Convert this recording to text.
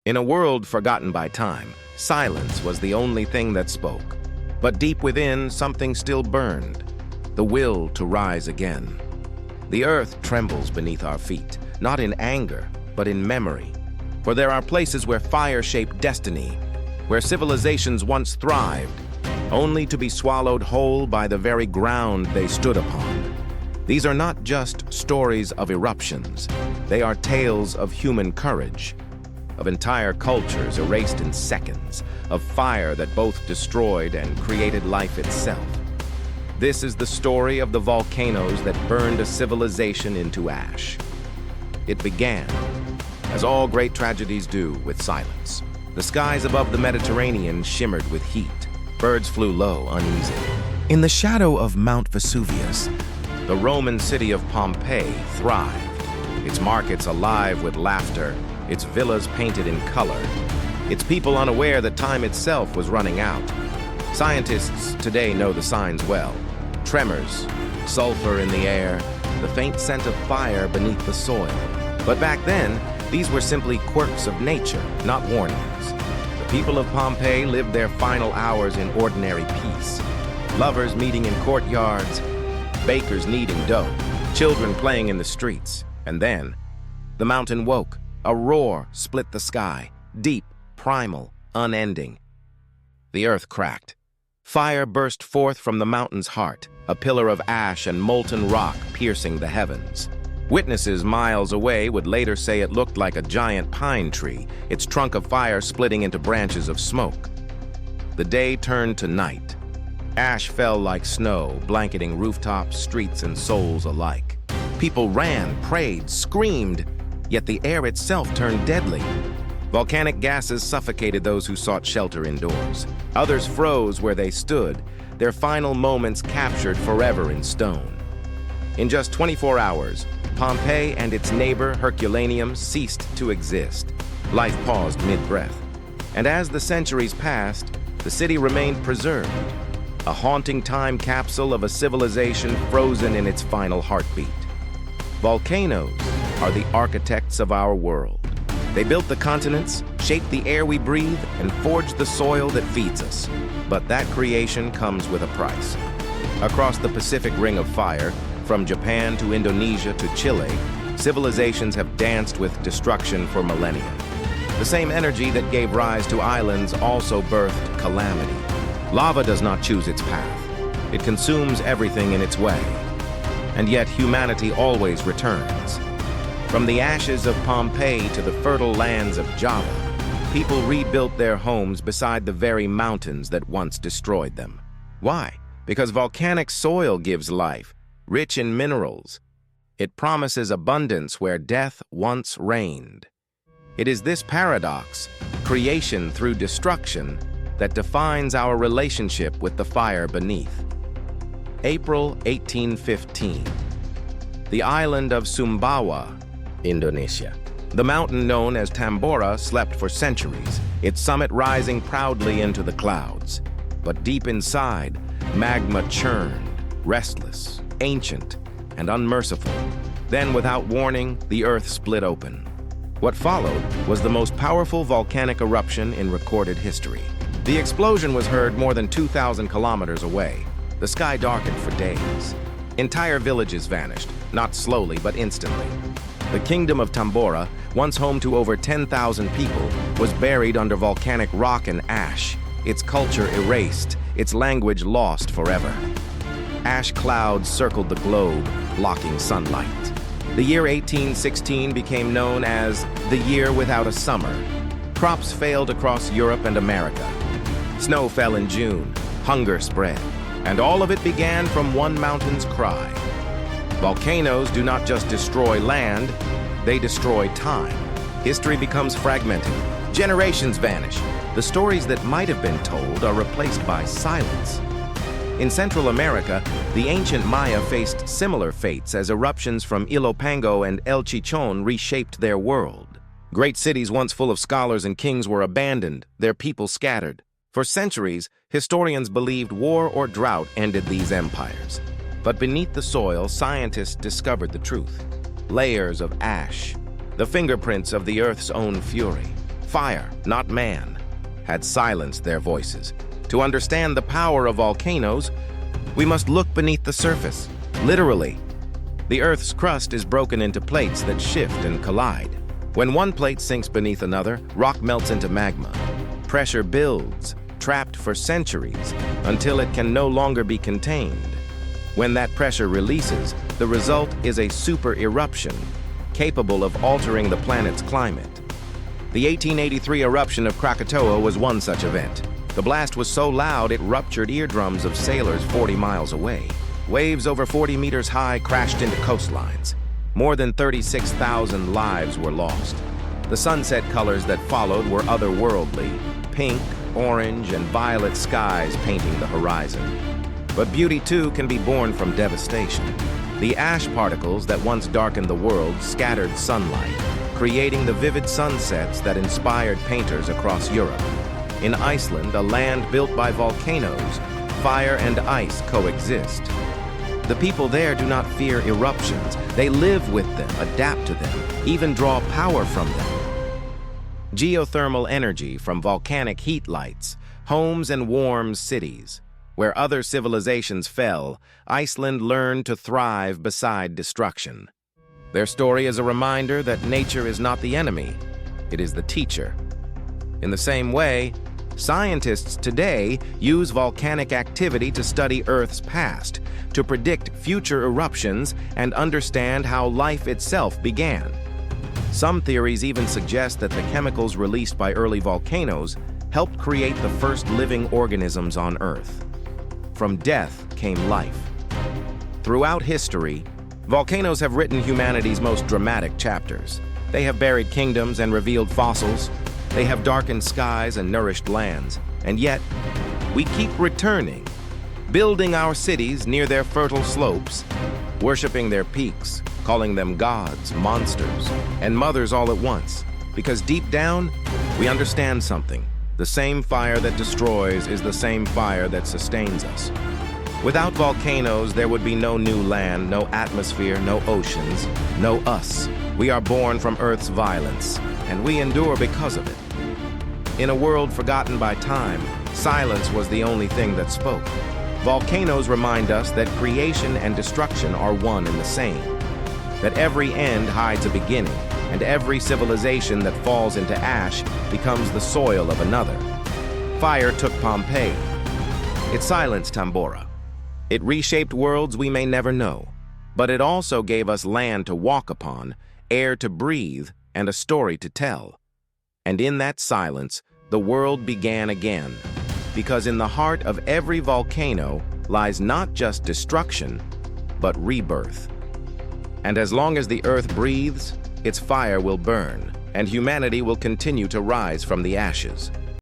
In a world forgotten by time, silence was the only thing that spoke. But deep within, something still burned, the will to rise again. The earth trembles beneath our feet, not in anger, but in memory. For there are places where fire shaped destiny, where civilizations once thrived, only to be swallowed whole by the very ground they stood upon. These are not just stories of eruptions, they are tales of human courage, of entire cultures erased in seconds, of fire that both destroyed and created life itself. This is the story of the volcanoes that burned a civilization into ash. It began, as all great tragedies do, with silence. The skies above the Mediterranean shimmered with heat. Birds flew low, uneasy. In the shadow of Mount Vesuvius, the Roman city of Pompeii thrived, its markets alive with laughter, its villas painted in color, its people unaware that time itself was running out. Scientists today know the signs well. Tremors, sulfur in the air, the faint scent of fire beneath the soil. But back then, these were simply quirks of nature, not warnings. The people of Pompeii lived their final hours in ordinary peace. Lovers meeting in courtyards, bakers kneading dough, children playing in the streets. And then, the mountain woke. A roar split the sky, deep, primal, unending. The earth cracked. Fire burst forth from the mountain's heart, a pillar of ash and molten rock piercing the heavens. Witnesses miles away would later say it looked like a giant pine tree, its trunk of fire splitting into branches of smoke. The day turned to night. Ash fell like snow, blanketing rooftops, streets, and souls alike. People ran, prayed, screamed, yet the air itself turned deadly. Volcanic gases suffocated those who sought shelter indoors. Others froze where they stood, their final moments captured forever in stone. In just 24 hours, Pompeii and its neighbor Herculaneum ceased to exist. Life paused mid-breath. And as the centuries passed, the city remained preserved, a haunting time capsule of a civilization frozen in its final heartbeat. Volcanoes are the architects of our world. They built the continents, shaped the air we breathe, and forged the soil that feeds us. But that creation comes with a price. Across the Pacific Ring of Fire, from Japan to Indonesia to Chile, civilizations have danced with destruction for millennia. The same energy that gave rise to islands also birthed calamity. Lava does not choose its path. It consumes everything in its way. And yet humanity always returns. From the ashes of Pompeii to the fertile lands of Java, people rebuilt their homes beside the very mountains that once destroyed them. Why? Because volcanic soil gives life, rich in minerals. It promises abundance where death once reigned. It is this paradox, creation through destruction, that defines our relationship with the fire beneath. April 1815. The island of Sumbawa, Indonesia. The mountain known as Tambora slept for centuries, its summit rising proudly into the clouds. But deep inside, magma churned, restless, ancient, and unmerciful. Then, without warning, the earth split open. What followed was the most powerful volcanic eruption in recorded history. The explosion was heard more than 2,000 kilometers away. The sky darkened for days. Entire villages vanished, not slowly, but instantly. The kingdom of Tambora, once home to over 10,000 people, was buried under volcanic rock and ash, its culture erased, its language lost forever. Ash clouds circled the globe, blocking sunlight. The year 1816 became known as the year without a summer. Crops failed across Europe and America. Snow fell in June, hunger spread, and all of it began from one mountain's cry. Volcanoes do not just destroy land, they destroy time. History becomes fragmented. Generations vanish. The stories that might have been told are replaced by silence. In Central America, the ancient Maya faced similar fates as eruptions from Ilopango and El Chichon reshaped their world. Great cities once full of scholars and kings were abandoned, their people scattered. For centuries, historians believed war or drought ended these empires. But beneath the soil, scientists discovered the truth. Layers of ash, the fingerprints of the Earth's own fury. Fire, not man, had silenced their voices. To understand the power of volcanoes, we must look beneath the surface, literally. The Earth's crust is broken into plates that shift and collide. When one plate sinks beneath another, rock melts into magma. Pressure builds, trapped for centuries, until it can no longer be contained. When that pressure releases, the result is a super eruption, capable of altering the planet's climate. The 1883 eruption of Krakatoa was one such event. The blast was so loud it ruptured eardrums of sailors 40 miles away. Waves over 40 meters high crashed into coastlines. More than 36,000 lives were lost. The sunset colors that followed were otherworldly, pink, orange, and violet skies painting the horizon. But beauty too can be born from devastation. The ash particles that once darkened the world scattered sunlight, creating the vivid sunsets that inspired painters across Europe. In Iceland, a land built by volcanoes, fire and ice coexist. The people there do not fear eruptions. They live with them, adapt to them, even draw power from them. Geothermal energy from volcanic heat lights, homes and warms cities. Where other civilizations fell, Iceland learned to thrive beside destruction. Their story is a reminder that nature is not the enemy, it is the teacher. In the same way, scientists today use volcanic activity to study Earth's past, to predict future eruptions and understand how life itself began. Some theories even suggest that the chemicals released by early volcanoes helped create the first living organisms on Earth. From death came life. Throughout history, volcanoes have written humanity's most dramatic chapters. They have buried kingdoms and revealed fossils. They have darkened skies and nourished lands. And yet, we keep returning, building our cities near their fertile slopes, worshiping their peaks, calling them gods, monsters, and mothers all at once. Because deep down, we understand something. The same fire that destroys is the same fire that sustains us. Without volcanoes, there would be no new land, no atmosphere, no oceans, no us. We are born from Earth's violence, and we endure because of it. In a world forgotten by time, silence was the only thing that spoke. Volcanoes remind us that creation and destruction are one and the same, that every end hides a beginning, and every civilization that falls into ash becomes the soil of another. Fire took Pompeii. It silenced Tambora. It reshaped worlds we may never know, but it also gave us land to walk upon, air to breathe, and a story to tell. And in that silence, the world began again, because in the heart of every volcano lies not just destruction, but rebirth. And as long as the earth breathes, its fire will burn, and humanity will continue to rise from the ashes.